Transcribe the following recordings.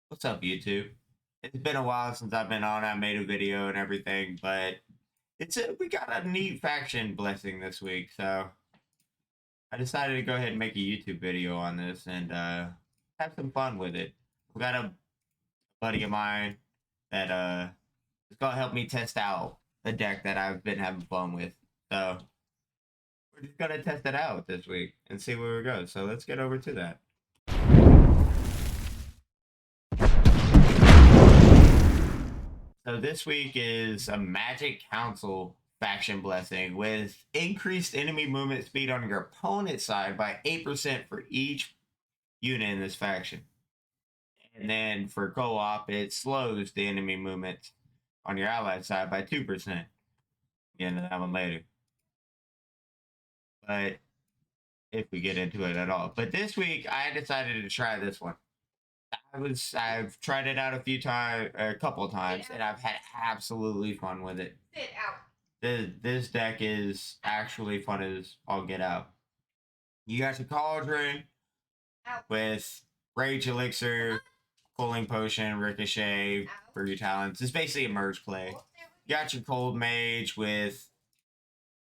What's up, YouTube? It's been a while since I've been on. I made a video and everything, but we got a neat faction blessing this week, so I decided to go ahead and make a YouTube video on this and have some fun with it. We got a buddy of mine that is gonna help me test out a deck that I've been having fun with. So we're just gonna test it out this week and see where we go. So let's get over to that. So this week is a Magic Council faction blessing with increased enemy movement speed on your opponent's side by 8% for each unit in this faction. And then for co-op, it slows the enemy movement on your allied side by 2%. Get into that one later. But if we get into it at all. But this week I decided to try this one. I've tried it out a couple of times, and I've had absolutely fun with it. Sit out. This deck is actually fun as all get out. You got your Cauldron with Rage Elixir, Cooling Potion, Ricochet for your talents. It's basically a merge play. You got your Cold Mage with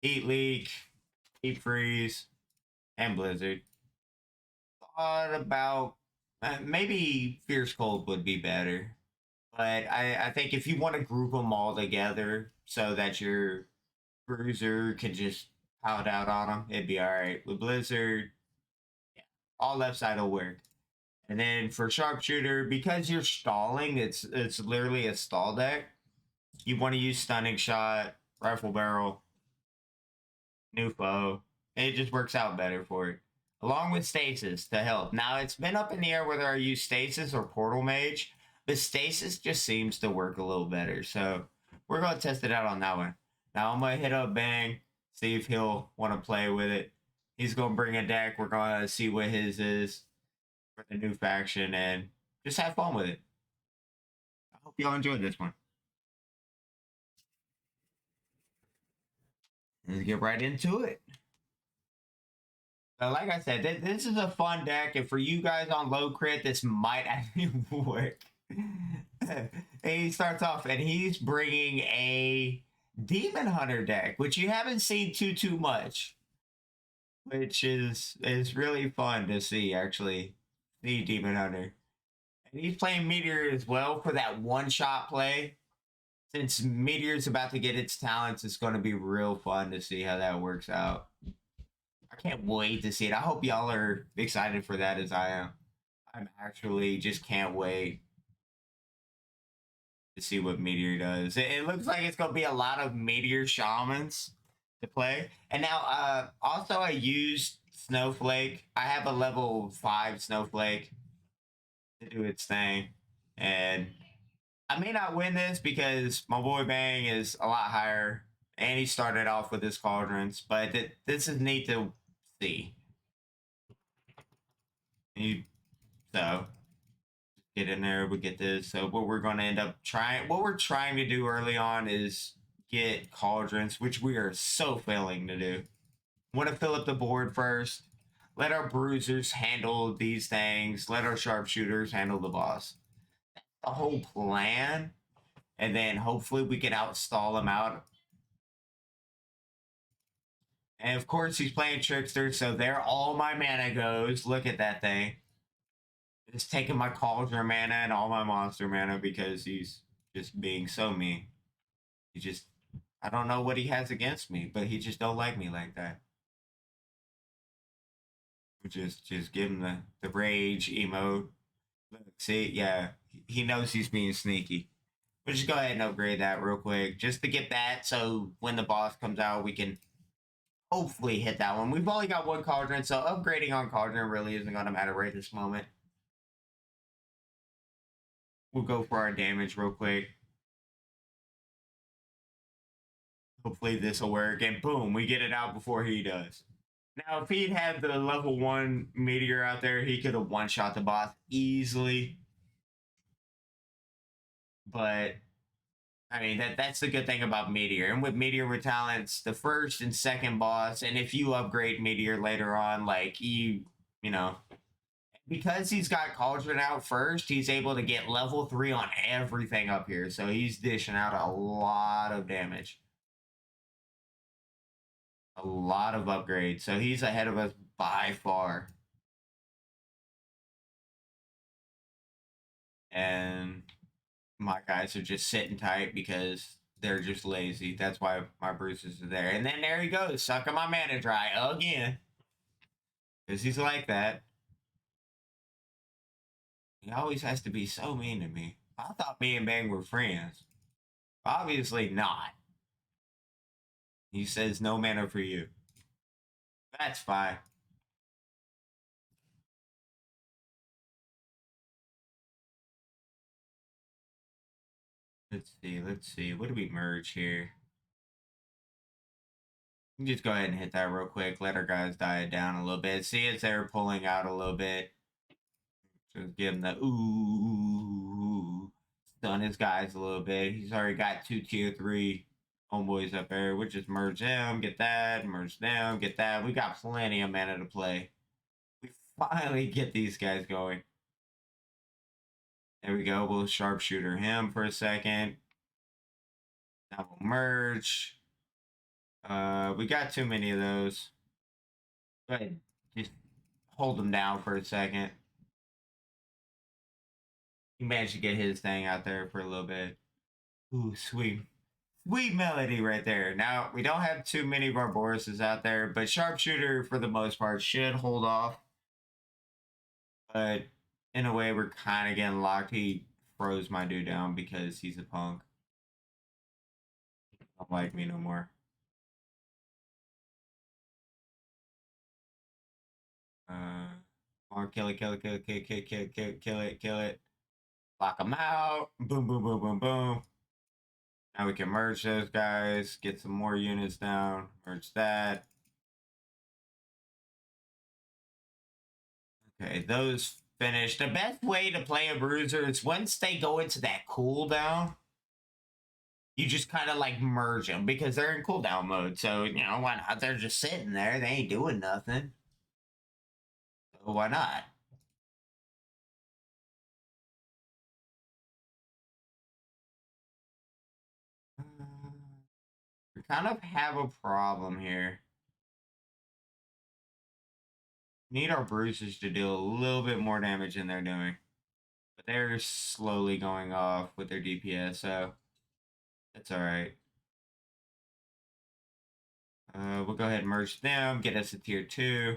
Heat Leak, Heat Freeze, and Blizzard. Thought about maybe Fierce Cold would be better. But I think if you want to group them all together so that your Bruiser can just pout out on them, it'd be alright. With Blizzard, yeah, all left side will work. And then for Sharpshooter, because you're stalling, it's literally a stall deck. You want to use Stunning Shot, Rifle Barrel, New Foe. It just works out better for it. Along with Stasis to help. Now, it's been up in the air whether I use Stasis or Portal Mage. The Stasis just seems to work a little better. So we're going to test it out on that one. Now I'm going to hit up Bang, see if he'll want to play with it. He's going to bring a deck. We're going to see what his is for the new faction and just have fun with it. I hope y'all enjoyed this one. Let's get right into it. So like I said, this is a fun deck, and for you guys on low crit, this might actually work. And he starts off, and he's bringing a Demon Hunter deck, which you haven't seen too much, which is really fun to see. Actually, the Demon Hunter, and he's playing Meteor as well for that one shot play. Since Meteor's about to get its talents, it's going to be real fun to see how that works out. I can't wait to see it. I hope y'all are excited for that as I am. I'm actually just can't wait to see what Meteor does. It looks like it's going to be a lot of Meteor Shamans to play. And now, also I used Snowflake. I have a level 5 Snowflake to do its thing. And I may not win this because my boy Bang is a lot higher. And he started off with his Cauldrons. But this is neat to see. So get in there, we get this. So what we're going to end up what we're trying to do early on is get Cauldrons, which we are so failing to do. Want to fill up the board first. Let our bruisers handle these things. Let our sharpshooters handle the boss. That's the whole plan. And then hopefully we can outstall him out. And of course he's playing Trickster, so there all my mana goes. Look at that thing. It's taking my Cauldron mana and all my monster mana because he's just being so mean. I don't know what he has against me, but he just don't like me like that. Just give him the rage emote. Look, see, yeah, he knows he's being sneaky. We'll just go ahead and upgrade that real quick just to get that so when the boss comes out, we can hopefully hit that one. We've only got one Cauldron, so upgrading on Cauldron really isn't going to matter right this moment. We'll go for our damage real quick. Hopefully this will work, and boom, we get it out before he does. Now, if he'd had the level 1 Meteor out there, he could have one-shot the boss easily. But, I mean, that's the good thing about Meteor. And with Meteor with talents, the first and second boss, and if you upgrade Meteor later on, like, you know, because he's got Cauldron out first, he's able to get level 3 on everything up here. So he's dishing out a lot of damage. A lot of upgrades. So he's ahead of us by far. And my guys are just sitting tight because they're just lazy. That's why my bruises are there. And then there he goes, sucking my mana dry again. Because he's like that. He always has to be so mean to me. I thought me and Bang were friends. Obviously not. He says no mana for you. That's fine. Let's see. Let's see. What do we merge here? You just go ahead and hit that real quick. Let our guys diet down a little bit. See as they're pulling out a little bit. Just give him the ooh. Stun his guys a little bit. He's already got 2 tier 3 homeboys up there. We'll just merge them, get that, merge them, get that. We got plenty of mana to play. We finally get these guys going. There we go. We'll sharpshooter him for a second. Now we'll merge. We got too many of those. Go ahead. Just hold them down for a second. He managed to get his thing out there for a little bit. Ooh, sweet. Sweet melody right there. Now, we don't have too many Barboruses out there, but Sharpshooter, for the most part, should hold off. But in a way, we're kind of getting locked. He froze my dude down because he's a punk. Don't like me no more. Or kill it, kill it, kill it, kill it, kill it, kill it, kill it, kill it, kill it. Lock them out. Boom, boom, boom, boom, boom. Now we can merge those guys, get some more units down, merge that. Okay, those finished. The best way to play a bruiser is once they go into that cooldown, you just kind of like merge them because they're in cooldown mode. So, you know, why not? They're just sitting there, they ain't doing nothing. So, why not? We kind of have a problem here. Need our bruisers to deal a little bit more damage than they're doing. But they're slowly going off with their DPS, so that's alright. We'll go ahead and merge them, get us a tier 2.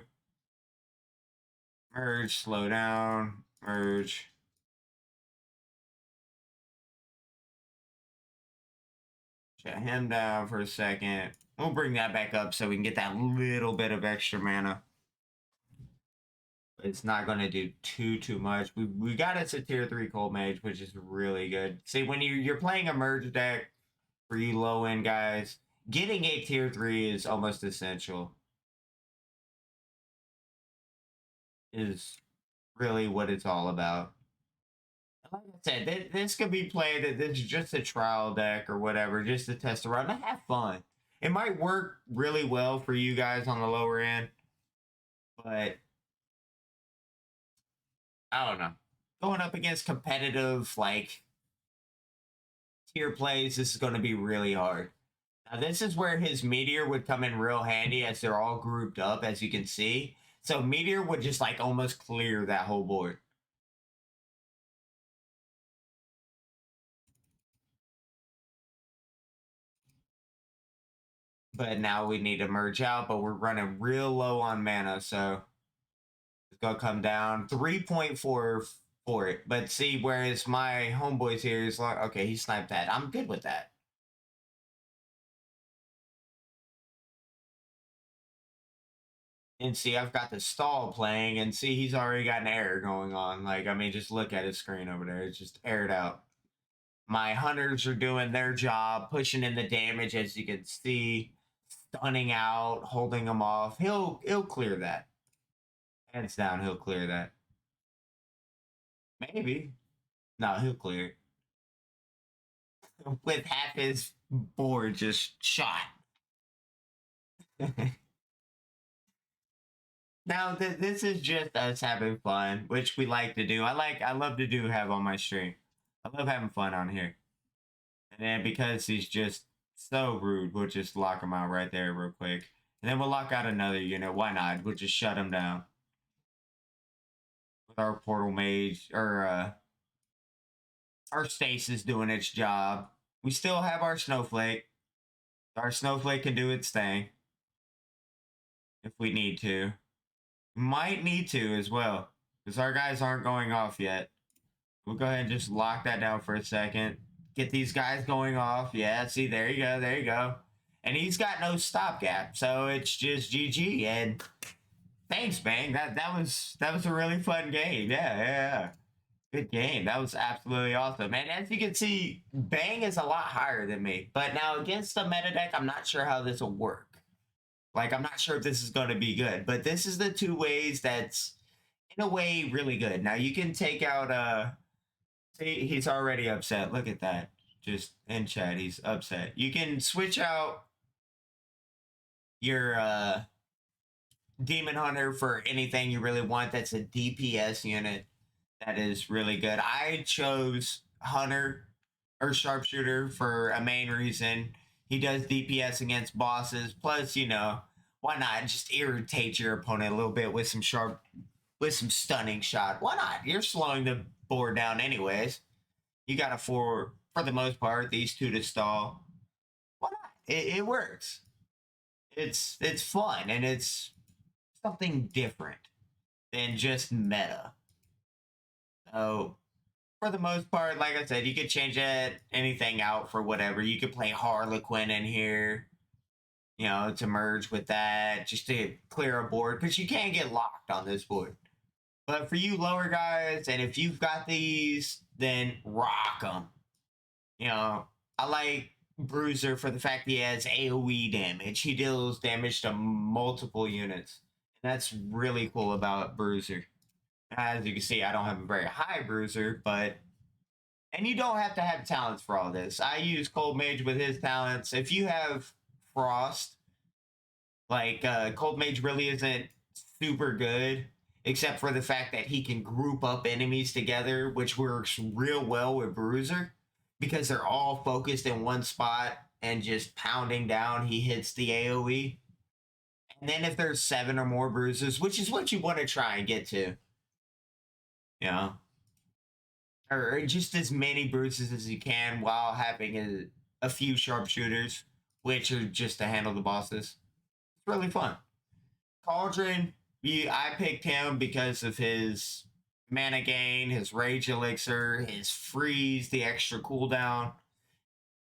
Merge, slow down, merge. Shut him down for a second. We'll bring that back up so we can get that little bit of extra mana. But it's not going to do too much. We got us a tier 3 cold mage, which is really good. See, when you're playing a merge deck for you low end guys, getting a tier 3 is almost essential. Is really what it's all about. Like I said, this could be played. This is just a trial deck or whatever, just to test around and have fun. It might work really well for you guys on the lower end, but I don't know. Going up against competitive like tier plays, this is going to be really hard. Now, this is where his meteor would come in real handy as they're all grouped up, as you can see. So meteor would just like almost clear that whole board. But now we need to merge out, but we're running real low on mana, so it's gonna come down 3.4 for it. But see, whereas my homeboys here is like, okay, he sniped that. I'm good with that. And see, I've got the stall playing, and see, he's already got an error going on. Like, I mean, just look at his screen over there. It's just aired out. My hunters are doing their job, pushing in the damage, as you can see, stunning out, holding them off. He'll clear that. Hands down, he'll clear that. Maybe. No, he'll clear it. With half his board just shot. Now this is just us having fun, which we like to do. I love to do have on my stream. I love having fun on here. And then because he's just so rude, we'll just lock him out right there real quick. And then we'll lock out another unit. Why not? We'll just shut him down with our portal mage or our stasis doing its job. We still have our snowflake. Our snowflake can do its thing if we need to. Might need to as well because our guys aren't going off yet. We'll go ahead and just lock that down for a second. Get these guys going off. Yeah, see, there you go, there you go. And he's got no stopgap, so it's just GG. And thanks, Bang. That was a really fun game. Yeah. Good game. That was absolutely awesome. And as you can see, Bang is a lot higher than me. But now against the meta deck, I'm not sure how this will work. Like, I'm not sure if this is going to be good. But this is the two ways that's, in a way, really good. Now, you can take out... See, he's already upset. Look at that. Just in chat, he's upset. You can switch out your Demon Hunter for anything you really want. That's a DPS unit. That is really good. I chose Hunter or Sharpshooter for a main reason. He does DPS against bosses. Plus, you know, why not just irritate your opponent a little bit with some stunning shot? Why not? You're slowing the board down anyways. You got a for the most part, these two to stall. Why not? It works. It's fun and it's something different than just meta. So for the most part, like I said, you could change anything out for whatever. You could play Harlequin in here, you know, to merge with that, just to clear a board, because you can't get locked on this board. But for you lower guys, and if you've got these, then rock them. You know, I like Bruiser for the fact he has AoE damage. He deals damage to multiple units. And that's really cool about Bruiser. As you can see, I don't have a very high Bruiser, but... And you don't have to have talents for all this. I use Cold Mage with his talents. If you have Frost, like, Cold Mage really isn't super good, except for the fact that he can group up enemies together, which works real well with Bruiser, because they're all focused in one spot and just pounding down, he hits the AoE. And then if there's 7 or more bruises, which is what you want to try and get to, you know, or just as many bruises as you can while having a few sharpshooters, which are just to handle the bosses. It's really fun. Cauldron, I picked him because of his mana gain, his rage elixir, his freeze, the extra cooldown,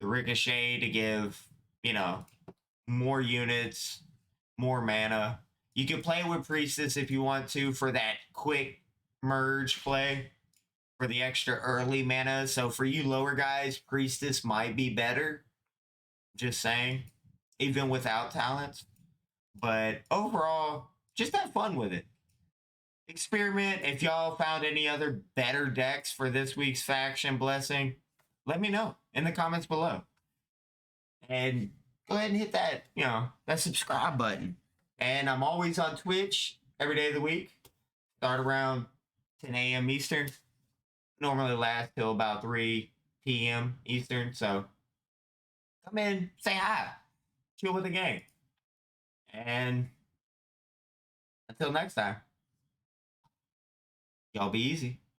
the ricochet to give, you know, more units, more mana. You can play with Priestess if you want to for that quick merge play for the extra early mana. So for you lower guys, Priestess might be better. Just saying, even without talents. But overall, just have fun with it. Experiment. If y'all found any other better decks for this week's faction blessing, let me know in the comments below. And go ahead and hit that, you know, that subscribe button. And I'm always on Twitch every day of the week. Start around 10 a.m. Eastern. Normally last till about 3 p.m. Eastern. So come in, say hi, chill with the gang. And until next time, y'all be easy.